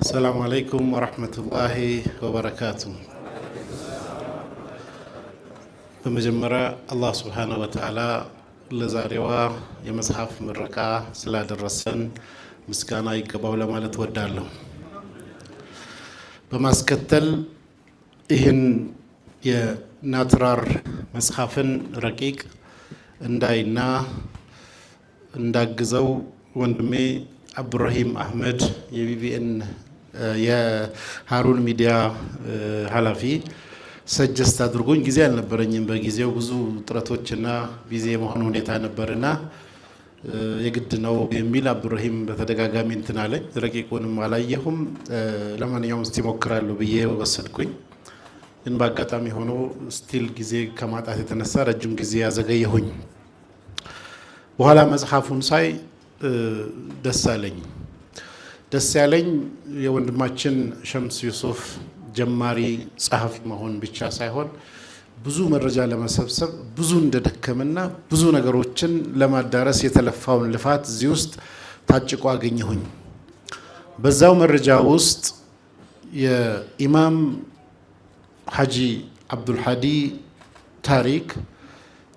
السلام عليكم ورحمة الله وبركاته. بمجمرة الله سبحانه وتعالى لزاريوا يمسحف من ركعة صلاة الرسن مسكانا يقبوا لما لتودالهم بمسكتل إهن የናትራር መስሐፍን ረቂቅ እንዳይና እንዳግዘው ወንድሜ አብዱራሂም አህመድ የቢቢኤን የሃሩን ሚዲያ ኃላፊ ሰጀስት አድርጎኝ ጊዜ አልነበረኝም። በጊዜው ብዙ ጥረቶችና ቢዚ መሆን ሁኔታ ነበርና የግድ ነው የሚል አብዱራሂም በተደጋጋሚ እንትን አለኝ። ረቂቁንም አላየሁም። ለማንኛውም እስቲ ሞክራለሁ ብዬ ወሰድኩኝ። ግን በአጋጣሚ ሆኖ ስቲል ጊዜ ከማጣት የተነሳ ረጅም ጊዜ ያዘገየሁኝ። በኋላ መጽሐፉን ሳይ ደስ ያለኝ የወንድማችን ሸምስ ዩሱፍ ጀማሪ ጸሐፊ መሆን ብቻ ሳይሆን ብዙ መረጃ ለመሰብሰብ ብዙ እንደደከመና ብዙ ነገሮችን ለማዳረስ የተለፋውን ልፋት እዚህ ውስጥ ታጭቆ አገኘሁኝ። በዛው መረጃ ውስጥ የኢማም ሐጂ አብዱልሃዲ ታሪክ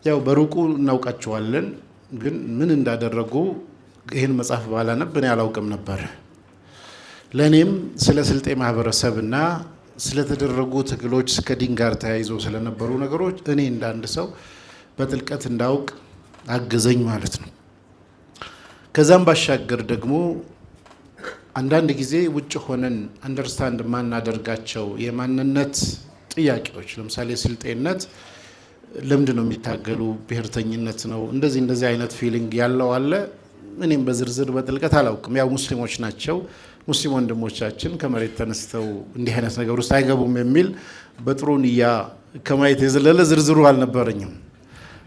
ያው በሩቁ እናውቃቸዋለን፣ ግን ምን እንዳደረጉ ይህን መጽሐፍ ባላነብ እኔ አላውቅም ነበር። ለእኔም ስለ ስልጤ ማህበረሰብና ስለተደረጉ ትግሎች ከዲን ጋር ተያይዞ ስለነበሩ ነገሮች እኔ እንዳንድ ሰው በጥልቀት እንዳውቅ አገዘኝ ማለት ነው። ከዛም ባሻገር ደግሞ አንዳንድ ጊዜ ውጭ ሆነን አንደርስታንድ ማናደርጋቸው የማንነት ጥያቄዎች፣ ለምሳሌ ስልጤነት ለምንድን ነው የሚታገሉ? ብሔርተኝነት ነው? እንደዚህ አይነት ፊሊንግ ያለው አለ። እኔም በዝርዝር በጥልቀት አላውቅም። ያው ሙስሊሞች ናቸው፣ ሙስሊም ወንድሞቻችን ከመሬት ተነስተው እንዲህ አይነት ነገር ውስጥ አይገቡም የሚል በጥሩ ንያ ከማየት የዘለለ ዝርዝሩ አልነበረኝም።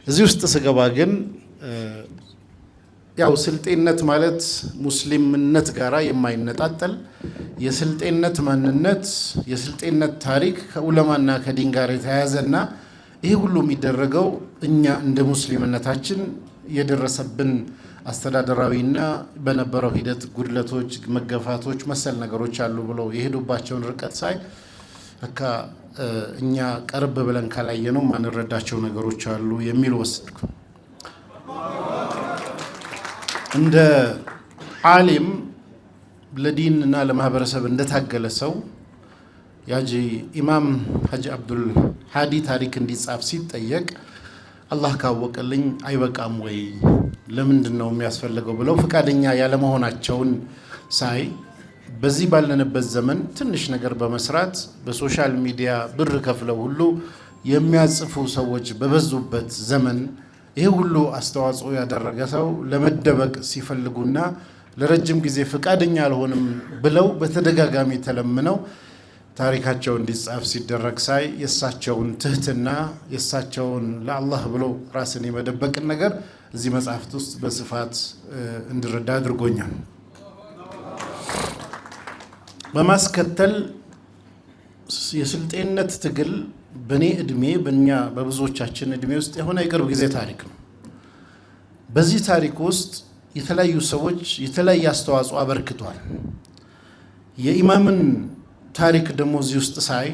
እዚህ ውስጥ ስገባ ግን ያው ስልጤነት ማለት ሙስሊምነት ጋራ የማይነጣጠል የስልጤነት ማንነት የስልጤነት ታሪክ ከዑለማና ከዲን ጋር የተያያዘና ይሄ ሁሉ የሚደረገው እኛ እንደ ሙስሊምነታችን የደረሰብን አስተዳደራዊና በነበረው ሂደት ጉድለቶች፣ መገፋቶች፣ መሰል ነገሮች አሉ ብለው የሄዱባቸውን ርቀት ሳይ አካ እኛ ቀርብ ብለን ካላየነው ማንረዳቸው ነገሮች አሉ የሚል ወሰድኩ። እንደ ዓሊም ለዲን እና ለማህበረሰብ እንደታገለ ሰው ያጂ ኢማም ሐጂ አብዱልሃዲ ታሪክ እንዲጻፍ ሲጠየቅ አላህ ካወቀልኝ አይበቃም ወይ ለምንድን ነው የሚያስፈልገው ብለው ፈቃደኛ ያለመሆናቸውን ሳይ በዚህ ባለንበት ዘመን ትንሽ ነገር በመስራት በሶሻል ሚዲያ ብር ከፍለው ሁሉ የሚያጽፉ ሰዎች በበዙበት ዘመን ይሄ ሁሉ አስተዋጽኦ ያደረገ ሰው ለመደበቅ ሲፈልጉና ለረጅም ጊዜ ፈቃደኛ አልሆንም ብለው በተደጋጋሚ ተለምነው ታሪካቸው እንዲጻፍ ሲደረግ ሳይ የሳቸውን ትህትና የሳቸውን ለአላህ ብሎ ራስን የመደበቅን ነገር እዚህ መጽሐፍት ውስጥ በስፋት እንድረዳ አድርጎኛል። በማስከተል የስልጤነት ትግል በኔ እድሜ በእኛ በብዙዎቻችን እድሜ ውስጥ የሆነ የቅርብ ጊዜ ታሪክ ነው። በዚህ ታሪክ ውስጥ የተለያዩ ሰዎች የተለያየ አስተዋጽኦ አበርክቷል። የኢማምን ታሪክ ደግሞ እዚህ ውስጥ ሳይ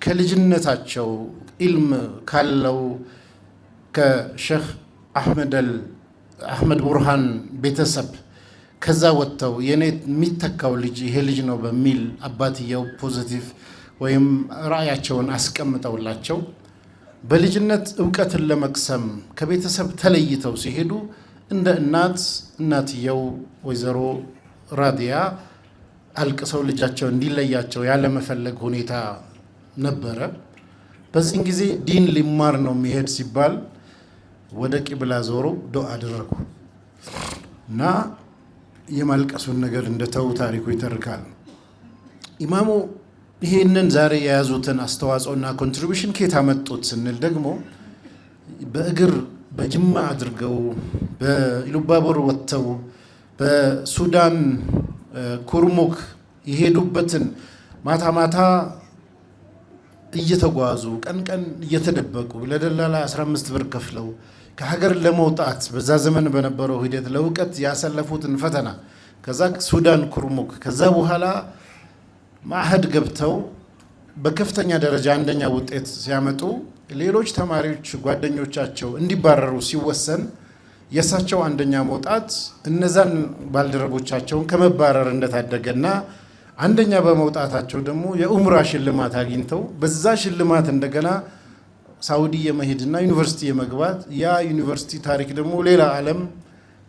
ከልጅነታቸው ኢልም ካለው ከሼህ አህመድ ቡርሃን ቤተሰብ ከዛ ወጥተው የኔ የሚተካው ልጅ ይሄ ልጅ ነው በሚል አባትየው ፖዚቲቭ ወይም ራእያቸውን አስቀምጠውላቸው በልጅነት ዕውቀትን ለመቅሰም ከቤተሰብ ተለይተው ሲሄዱ እንደ እናትየው ወይዘሮ ራዲያ አልቅሰው ልጃቸው እንዲለያቸው ያለመፈለግ ሁኔታ ነበረ። በዚህን ጊዜ ዲን ሊማር ነው የሚሄድ ሲባል ወደ ቂብላ ዞሮ ዱዓ አደረጉ እና የማልቀሱን ነገር እንደተው ታሪኩ ይተርካል። ኢማሙ ይሄንን ዛሬ የያዙትን አስተዋጽኦና ኮንትሪቢዩሽን ከየት አመጡት ስንል ደግሞ በእግር በጅማ አድርገው በኢሉባቡር ወጥተው በሱዳን ኩርሙክ የሄዱበትን ማታ እየተጓዙ ቀን እየተደበቁ ለደላላ 15 ብር ከፍለው ከሀገር ለመውጣት በዛ ዘመን በነበረው ሂደት ለውቀት ያሰለፉትን ፈተና ከዛ ሱዳን ኩርሙክ ከዛ በኋላ ማዕህድ ገብተው በከፍተኛ ደረጃ አንደኛ ውጤት ሲያመጡ ሌሎች ተማሪዎች ጓደኞቻቸው እንዲባረሩ ሲወሰን የእሳቸው አንደኛ መውጣት እነዛን ባልደረቦቻቸውን ከመባረር እንደታደገና አንደኛ በመውጣታቸው ደግሞ የኡምራ ሽልማት አግኝተው በዛ ሽልማት እንደገና ሳውዲ የመሄድና ዩኒቨርሲቲ የመግባት ያ ዩኒቨርሲቲ ታሪክ ደግሞ ሌላ ዓለም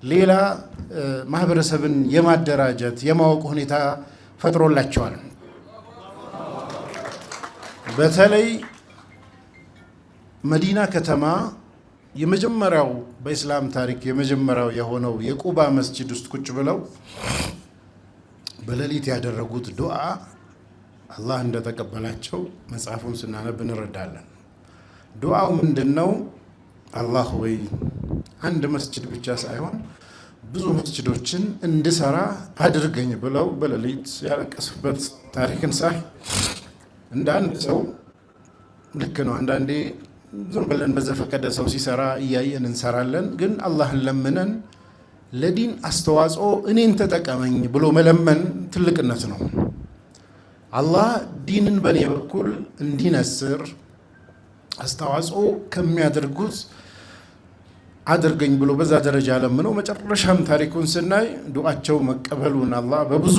ሌላ ማህበረሰብን የማደራጀት የማወቅ ሁኔታ ፈጥሮላቸዋል። በተለይ መዲና ከተማ የመጀመሪያው በእስላም ታሪክ የመጀመሪያው የሆነው የቁባ መስጂድ ውስጥ ቁጭ ብለው በሌሊት ያደረጉት ዱዓ አላህ እንደተቀበላቸው መጽሐፉን ስናነብ እንረዳለን። ዱዓው ምንድነው? አላህ ወይ አንድ መስጂድ ብቻ ሳይሆን ብዙ መስጂዶችን እንድሰራ አድርገኝ ብለው በሌሊት ያለቀሱበት ታሪክን ሳይ እንደ አንድ ሰው ልክ ነው። አንዳንዴ ዝም ብለን በዘፈቀደ ሰው ሲሰራ እያየን እንሰራለን። ግን አላህን ለምነን ለዲን አስተዋጽኦ እኔን ተጠቀመኝ ብሎ መለመን ትልቅነት ነው። አላህ ዲንን በኔ በኩል እንዲነስር አስተዋጽኦ ከሚያደርጉት አድርገኝ ብሎ በዛ ደረጃ ለምነው መጨረሻም ታሪኩን ስናይ ዱዓቸው መቀበሉን አላህ በብዙ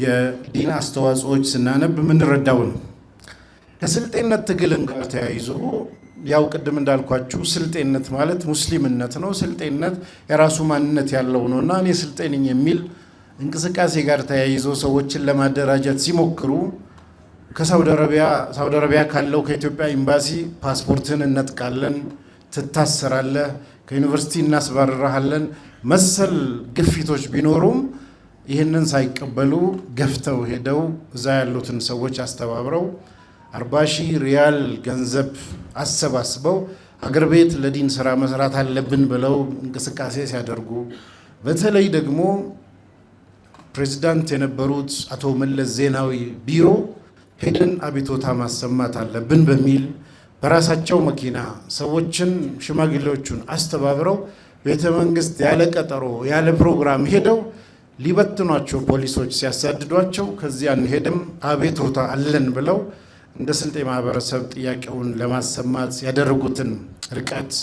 የዲን አስተዋጽኦዎች ስናነብ የምንረዳው ነው። ከስልጤነት ትግልን ጋር ተያይዞ ያው ቅድም እንዳልኳችሁ ስልጤነት ማለት ሙስሊምነት ነው። ስልጤነት የራሱ ማንነት ያለው ነውና እኔ ስልጤ ነኝ የሚል እንቅስቃሴ ጋር ተያይዞ ሰዎችን ለማደራጀት ሲሞክሩ ከሳውዲ አረቢያ ካለው ከኢትዮጵያ ኤምባሲ ፓስፖርትን እንነጥቃለን፣ ትታሰራለህ፣ ከዩኒቨርሲቲ እናስባርራሃለን መሰል ግፊቶች ቢኖሩም ይህንን ሳይቀበሉ ገፍተው ሄደው እዛ ያሉትን ሰዎች አስተባብረው 40,000 ሪያል ገንዘብ አሰባስበው አገር ቤት ለዲን ስራ መስራት አለብን ብለው እንቅስቃሴ ሲያደርጉ በተለይ ደግሞ ፕሬዝዳንት የነበሩት አቶ መለስ ዜናዊ ቢሮ ሄደን አቤቱታ ማሰማት አለብን በሚል በራሳቸው መኪና ሰዎችን ሽማግሌዎቹን አስተባብረው ቤተ መንግስት ያለ ቀጠሮ ያለ ፕሮግራም ሄደው ሊበትኗቸው ፖሊሶች ሲያሳድዷቸው ከዚያ እንሄድም አቤቱታ አለን ብለው እንደ ስልጤ ማህበረሰብ ጥያቄውን ለማሰማት ያደረጉትን ርቀት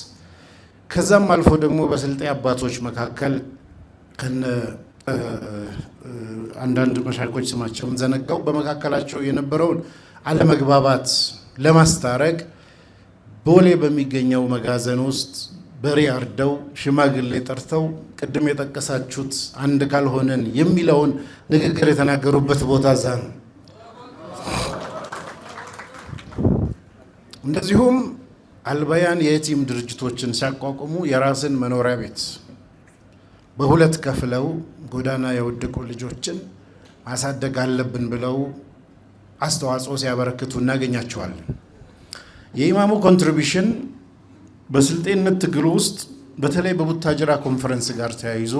ከዛም አልፎ ደግሞ በስልጤ አባቶች መካከል አንዳንድ መሻይኮች ስማቸውን ዘነጋው በመካከላቸው የነበረውን አለመግባባት ለማስታረቅ ቦሌ በሚገኘው መጋዘን ውስጥ በሬ አርደው ሽማግሌ ጠርተው ቅድም የጠቀሳችሁት አንድ ካልሆነን የሚለውን ንግግር የተናገሩበት ቦታ እዛ ነው። እንደዚሁም አልበያን የየቲም ድርጅቶችን ሲያቋቁሙ የራስን መኖሪያ ቤት በሁለት ከፍለው ጎዳና የወደቁ ልጆችን ማሳደግ አለብን ብለው አስተዋጽኦ ሲያበረክቱ እናገኛቸዋለን። የኢማሙ ኮንትሪቢሽን በስልጤነት ትግል ውስጥ በተለይ በቡታጅራ ኮንፈረንስ ጋር ተያይዞ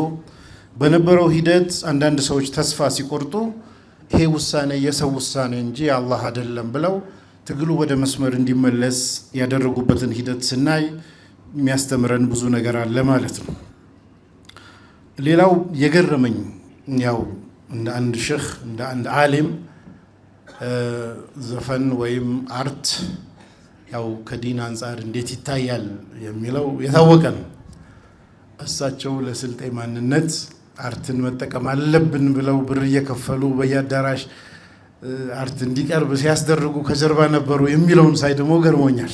በነበረው ሂደት አንዳንድ ሰዎች ተስፋ ሲቆርጡ ይሄ ውሳኔ የሰው ውሳኔ እንጂ አላህ አይደለም ብለው ትግሉ ወደ መስመር እንዲመለስ ያደረጉበትን ሂደት ስናይ የሚያስተምረን ብዙ ነገር አለ ማለት ነው። ሌላው የገረመኝ ያው እንደ አንድ ሼህ እንደ አንድ ዓሊም ዘፈን ወይም አርት ያው ከዲን አንጻር እንዴት ይታያል የሚለው የታወቀ ነው። እሳቸው ለስልጤ ማንነት አርትን መጠቀም አለብን ብለው ብር እየከፈሉ በየአዳራሽ አርት እንዲቀርብ ሲያስደርጉ ከጀርባ ነበሩ የሚለውን ሳይ ደግሞ ገርሞኛል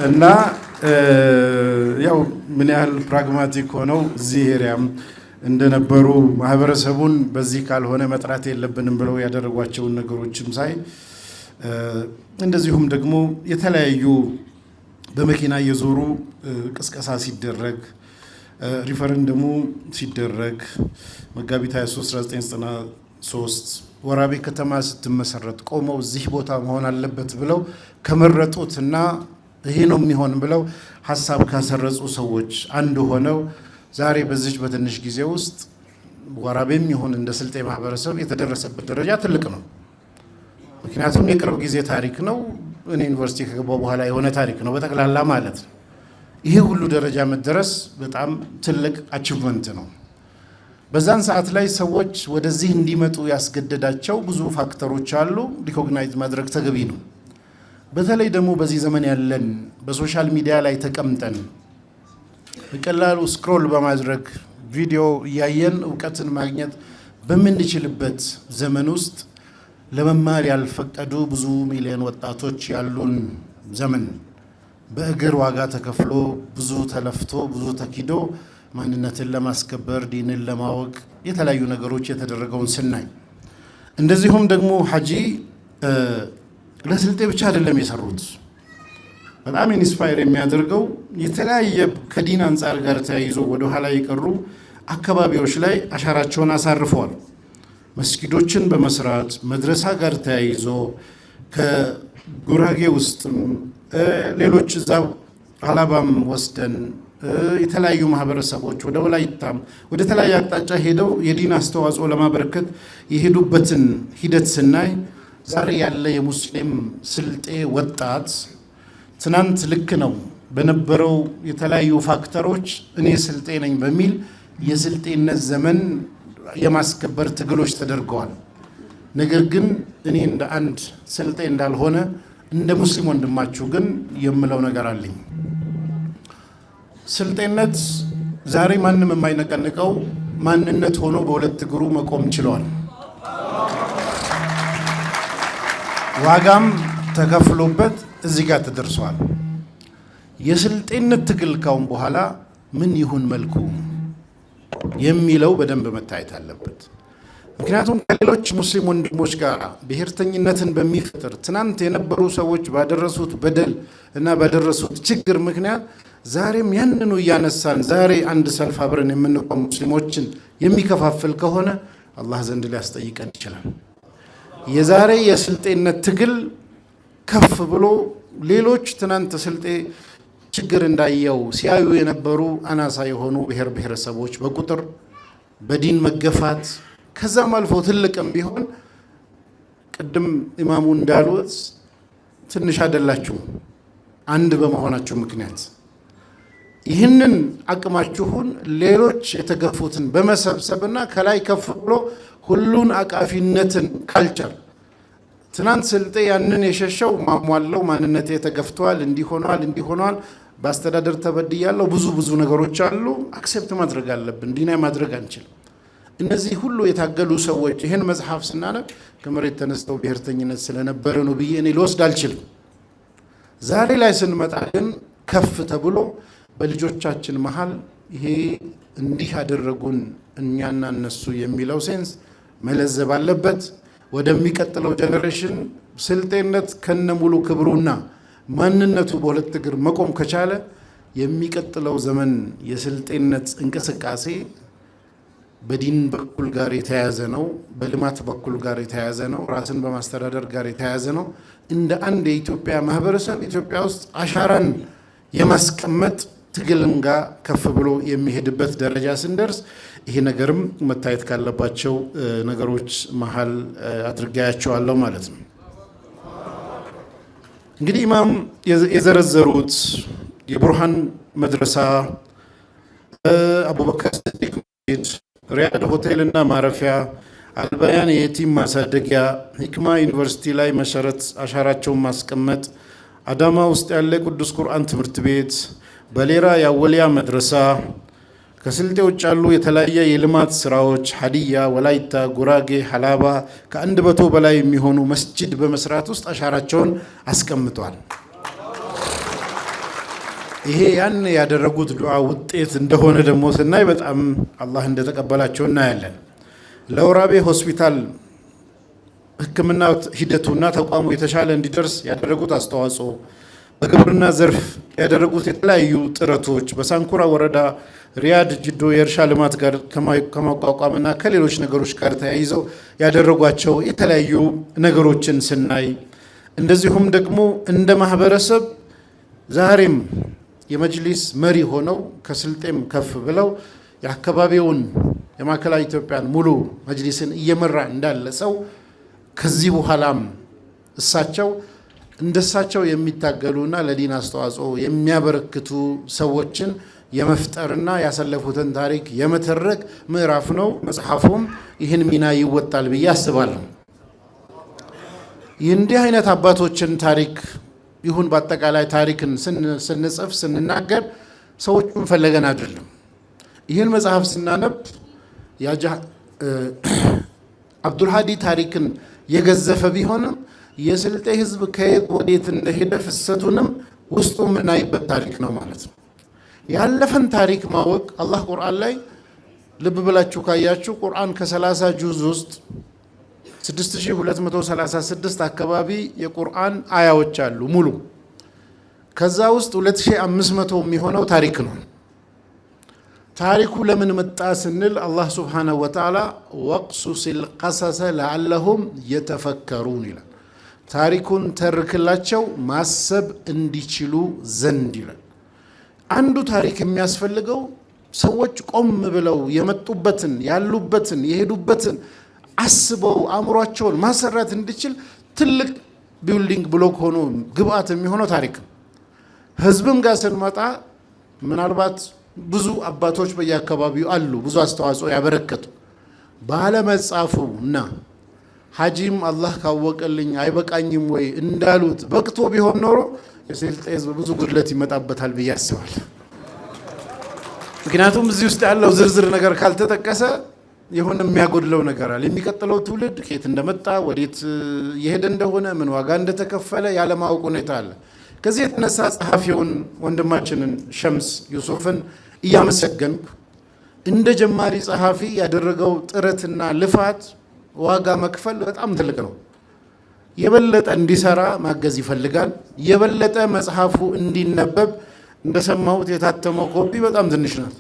እና ያው ምን ያህል ፕራግማቲክ ሆነው እዚህ ኤሪያም እንደነበሩ ማህበረሰቡን በዚህ ካልሆነ መጥራት የለብንም ብለው ያደረጓቸውን ነገሮችም ሳይ እንደዚሁም ደግሞ የተለያዩ በመኪና እየዞሩ ቅስቀሳ ሲደረግ ሪፈረንደሙ ሲደረግ መጋቢት 23 1993 ወራቤ ከተማ ስትመሰረት ቆመው እዚህ ቦታ መሆን አለበት ብለው ከመረጡትና ይሄ ነው የሚሆን ብለው ሐሳብ ካሰረጹ ሰዎች አንዱ ሆነው ዛሬ በዚህ በትንሽ ጊዜ ውስጥ ወራቤም ይሁን እንደ ስልጤ ማህበረሰብ የተደረሰበት ደረጃ ትልቅ ነው። ምክንያቱም የቅርብ ጊዜ ታሪክ ነው። እኔ ዩኒቨርሲቲ ከገባሁ በኋላ የሆነ ታሪክ ነው በጠቅላላ ማለት ነው። ይሄ ሁሉ ደረጃ መድረስ በጣም ትልቅ አቺቭመንት ነው። በዛን ሰዓት ላይ ሰዎች ወደዚህ እንዲመጡ ያስገደዳቸው ብዙ ፋክተሮች አሉ። ሪኮግናይዝ ማድረግ ተገቢ ነው። በተለይ ደግሞ በዚህ ዘመን ያለን በሶሻል ሚዲያ ላይ ተቀምጠን በቀላሉ ስክሮል በማድረግ ቪዲዮ እያየን እውቀትን ማግኘት በምንችልበት ዘመን ውስጥ ለመማር ያልፈቀዱ ብዙ ሚሊዮን ወጣቶች ያሉን ዘመን በእግር ዋጋ ተከፍሎ ብዙ ተለፍቶ ብዙ ተኪዶ ማንነትን ለማስከበር ዲንን ለማወቅ የተለያዩ ነገሮች የተደረገውን ስናይ እንደዚሁም ደግሞ ሐጂ ለስልጤ ብቻ አይደለም የሰሩት። በጣም ኢንስፓየር የሚያደርገው የተለያየ ከዲን አንጻር ጋር ተያይዞ ወደ ኋላ የቀሩ አካባቢዎች ላይ አሻራቸውን አሳርፈዋል። መስጊዶችን በመስራት መድረሳ ጋር ተያይዞ ከጉራጌ ውስጥ ሌሎች እዛው ሀላባም ወስደን የተለያዩ ማህበረሰቦች ወደ ወላይታም ወደ ተለያየ አቅጣጫ ሄደው የዲን አስተዋጽኦ ለማበረከት የሄዱበትን ሂደት ስናይ ዛሬ ያለ የሙስሊም ስልጤ ወጣት ትናንት ልክ ነው በነበረው የተለያዩ ፋክተሮች እኔ ስልጤ ነኝ በሚል የስልጤነት ዘመን የማስከበር ትግሎች ተደርገዋል። ነገር ግን እኔ እንደ አንድ ስልጤ እንዳልሆነ እንደ ሙስሊም ወንድማችሁ ግን የምለው ነገር አለኝ። ስልጤነት ዛሬ ማንም የማይነቀንቀው ማንነት ሆኖ በሁለት እግሩ መቆም ችሏል። ዋጋም ተከፍሎበት እዚህ ጋር ተደርሷል። የስልጤነት ትግል ካሁን በኋላ ምን ይሁን መልኩ የሚለው በደንብ መታየት አለበት። ምክንያቱም ከሌሎች ሙስሊም ወንድሞች ጋር ብሔርተኝነትን በሚፈጥር ትናንት የነበሩ ሰዎች ባደረሱት በደል እና ባደረሱት ችግር ምክንያት ዛሬም ያንኑ እያነሳን ዛሬ አንድ ሰልፍ አብረን የምንቆም ሙስሊሞችን የሚከፋፍል ከሆነ አላህ ዘንድ ሊያስጠይቀን ይችላል። የዛሬ የስልጤነት ትግል ከፍ ብሎ ሌሎች ትናንት ስልጤ ችግር እንዳየው ሲያዩ የነበሩ አናሳ የሆኑ ብሔር ብሔረሰቦች በቁጥር በዲን መገፋት ከዛም አልፎ ትልቅም ቢሆን ቅድም ኢማሙ እንዳሉት ትንሽ አይደላችሁ አንድ በመሆናችሁ ምክንያት ይህንን አቅማችሁን ሌሎች የተገፉትን በመሰብሰብና ከላይ ከፍ ብሎ ሁሉን አቃፊነትን ካልቸር ትናንት ስልጤ ያንን የሸሸው ማሟለው ማንነቴ ተገፍቷል እንዲሆኗል በአስተዳደር ተበድያለሁ ብዙ ነገሮች አሉ። አክሴፕት ማድረግ አለብን። ዲናይ ማድረግ አንችልም። እነዚህ ሁሉ የታገሉ ሰዎች ይህን መጽሐፍ ስናነብ ከመሬት ተነስተው ብሔርተኝነት ስለነበረ ነው ብዬ እኔ ልወስድ አልችልም። ዛሬ ላይ ስንመጣ ግን ከፍ ተብሎ በልጆቻችን መሃል ይሄ እንዲህ ያደረጉን እኛና እነሱ የሚለው ሴንስ መለዘብ አለበት። ወደሚቀጥለው ጀነሬሽን ስልጤነት ከነሙሉ ክብሩና ማንነቱ በሁለት እግር መቆም ከቻለ የሚቀጥለው ዘመን የስልጤነት እንቅስቃሴ በዲን በኩል ጋር የተያያዘ ነው፣ በልማት በኩል ጋር የተያያዘ ነው፣ ራስን በማስተዳደር ጋር የተያያዘ ነው። እንደ አንድ የኢትዮጵያ ማህበረሰብ ኢትዮጵያ ውስጥ አሻራን የማስቀመጥ ትግልም ጋር ከፍ ብሎ የሚሄድበት ደረጃ ስንደርስ ይሄ ነገርም መታየት ካለባቸው ነገሮች መሃል አድርጋያቸዋለሁ ማለት ነው። እንግዲህ ኢማም የዘረዘሩት የቡርሃን መድረሳ፣ አቡበከር ስዲቅ መስጊድ፣ ሪያድ ሆቴልና ማረፊያ፣ አልበያን የየቲም ማሳደጊያ፣ ሂክማ ዩኒቨርሲቲ ላይ መሰረት አሻራቸውን ማስቀመጥ፣ አዳማ ውስጥ ያለ ቅዱስ ቁርአን ትምህርት ቤት፣ በሌራ የአወሊያ መድረሳ፣ ከስልጤ ውጭ ያሉ የተለያየ የልማት ስራዎች ሀዲያ፣ ወላይታ፣ ጉራጌ፣ ሀላባ ከ100 በላይ የሚሆኑ መስጂድ በመስራት ውስጥ አሻራቸውን አስቀምጧል። ይሄ ያን ያደረጉት ዱዓ ውጤት እንደሆነ ደግሞ ስናይ በጣም አላህ እንደተቀበላቸው እናያለን። ለወራቤ ሆስፒታል ሕክምና ሂደቱና ተቋሙ የተሻለ እንዲደርስ ያደረጉት አስተዋጽኦ፣ በግብርና ዘርፍ ያደረጉት የተለያዩ ጥረቶች፣ በሳንኩራ ወረዳ ሪያድ ጅዶ የእርሻ ልማት ጋር ከማቋቋምና ከሌሎች ነገሮች ጋር ተያይዘው ያደረጓቸው የተለያዩ ነገሮችን ስናይ እንደዚሁም ደግሞ እንደ ማህበረሰብ ዛሬም የመጅሊስ መሪ ሆነው ከስልጤም ከፍ ብለው የአካባቢውን የማዕከላዊ ኢትዮጵያን ሙሉ መጅሊስን እየመራ እንዳለ ሰው ከዚህ በኋላም እሳቸው እንደሳቸው የሚታገሉና ለዲን አስተዋጽኦ የሚያበረክቱ ሰዎችን የመፍጠርና ያሰለፉትን ታሪክ የመተረክ ምዕራፍ ነው። መጽሐፉም ይህን ሚና ይወጣል ብዬ አስባለሁ። እንዲህ አይነት አባቶችን ታሪክ ይሁን በአጠቃላይ ታሪክን ስንጽፍ ስንናገር ሰዎቹን ፈለገን አይደለም። ይህን መጽሐፍ ስናነብ አብዱልሃዲ ታሪክን የገዘፈ ቢሆንም የስልጤ ህዝብ ከየት ወዴት እንደሄደ ፍሰቱንም ውስጡ የምናይበት ታሪክ ነው ማለት ነው። ያለፈን ታሪክ ማወቅ አላህ ቁርአን ላይ ልብ ብላችሁ ካያችሁ ቁርአን ከ30 ጁዝ ውስጥ 6236 አካባቢ የቁርአን አያዎች አሉ ሙሉ። ከዛ ውስጥ 2500 የሚሆነው ታሪክ ነው። ታሪኩ ለምን መጣ ስንል አላህ ሱብሓነሁ ወተዓላ ወቅሱሲል ቀሰሰ ለዓለሁም የተፈከሩን ይላል። ታሪኩን ተርክላቸው ማሰብ እንዲችሉ ዘንድ ይላል። አንዱ ታሪክ የሚያስፈልገው ሰዎች ቆም ብለው የመጡበትን ያሉበትን የሄዱበትን አስበው አእምሯቸውን ማሰራት እንዲችል ትልቅ ቢልዲንግ ብሎክ ሆኖ ግብአት የሚሆነው ታሪክ ነው። ህዝብም ጋር ስንመጣ ምናልባት ብዙ አባቶች በየአካባቢው አሉ ብዙ አስተዋጽኦ ያበረከቱ ባለመጻፉ እና ሐጂም አላህ ካወቀልኝ አይበቃኝም ወይ እንዳሉት በቅቶ ቢሆን ኖሮ የስልጤ ህዝብ ብዙ ጉድለት ይመጣበታል ብዬ አስባለሁ። ምክንያቱም እዚህ ውስጥ ያለው ዝርዝር ነገር ካልተጠቀሰ የሆነ የሚያጎድለው ነገር አለ። የሚቀጥለው ትውልድ ከየት እንደመጣ ወዴት የሄደ እንደሆነ ምን ዋጋ እንደተከፈለ ያለማወቅ ሁኔታ አለ። ከዚህ የተነሳ ጸሐፊውን ወንድማችንን ሸምስ ዩሱፍን እያመሰገንኩ እንደ ጀማሪ ጸሐፊ ያደረገው ጥረትና ልፋት ዋጋ መክፈል በጣም ትልቅ ነው። የበለጠ እንዲሰራ ማገዝ ይፈልጋል። የበለጠ መጽሐፉ እንዲነበብ እንደሰማሁት የታተመው ኮፒ በጣም ትንሽ ናት።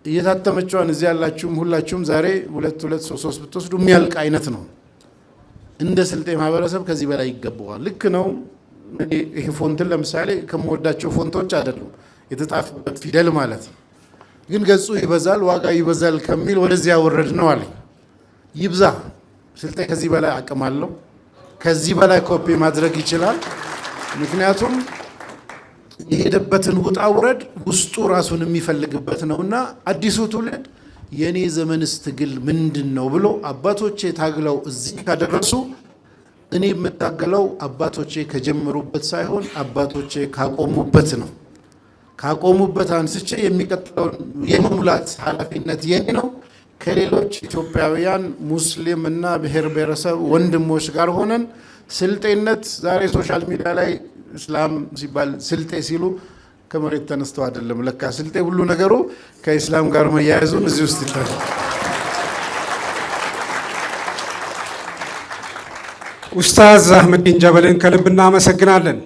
እየታተመችዋን እዚህ ያላችሁም ሁላችሁም ዛሬ 2 ብትወስዱ የሚያልቅ አይነት ነው። እንደ ስልጤ ማህበረሰብ ከዚህ በላይ ይገባዋል። ልክ ነው። ይሄ ፎንትን ለምሳሌ ከምወዳቸው ፎንቶች አይደሉም የተጻፈበት ፊደል ማለት ነው። ግን ገጹ ይበዛል ዋጋ ይበዛል ከሚል ወደዚያ ወረድ ነው አለ። ይብዛ። ስልጤ ከዚህ በላይ አቅም አለው። ከዚህ በላይ ኮፒ ማድረግ ይችላል። ምክንያቱም የሄደበትን ውጣ ውረድ ውስጡ ራሱን የሚፈልግበት ነውና አዲሱ ትውልድ የኔ ዘመንስ ትግል ምንድነው ብሎ አባቶቼ ታግለው እዚህ ካደረሱ እኔ የምታገለው አባቶቼ ከጀመሩበት ሳይሆን አባቶቼ ካቆሙበት ነው። ካቆሙበት አንስቼ የሚቀጥለው የመሙላት ኃላፊነት የኔ ነው። ከሌሎች ኢትዮጵያውያን ሙስሊም እና ብሔር ብሔረሰብ ወንድሞች ጋር ሆነን ስልጤነት ዛሬ ሶሻል ሚዲያ ላይ እስላም ሲባል ስልጤ ሲሉ ከመሬት ተነስተው አይደለም። ለካ ስልጤ ሁሉ ነገሩ ከእስላም ጋር መያያዙን እዚህ ውስጥ ይታያል። ኡስታዝ አህመዲን ጀበልን ከልብ እናመሰግናለን።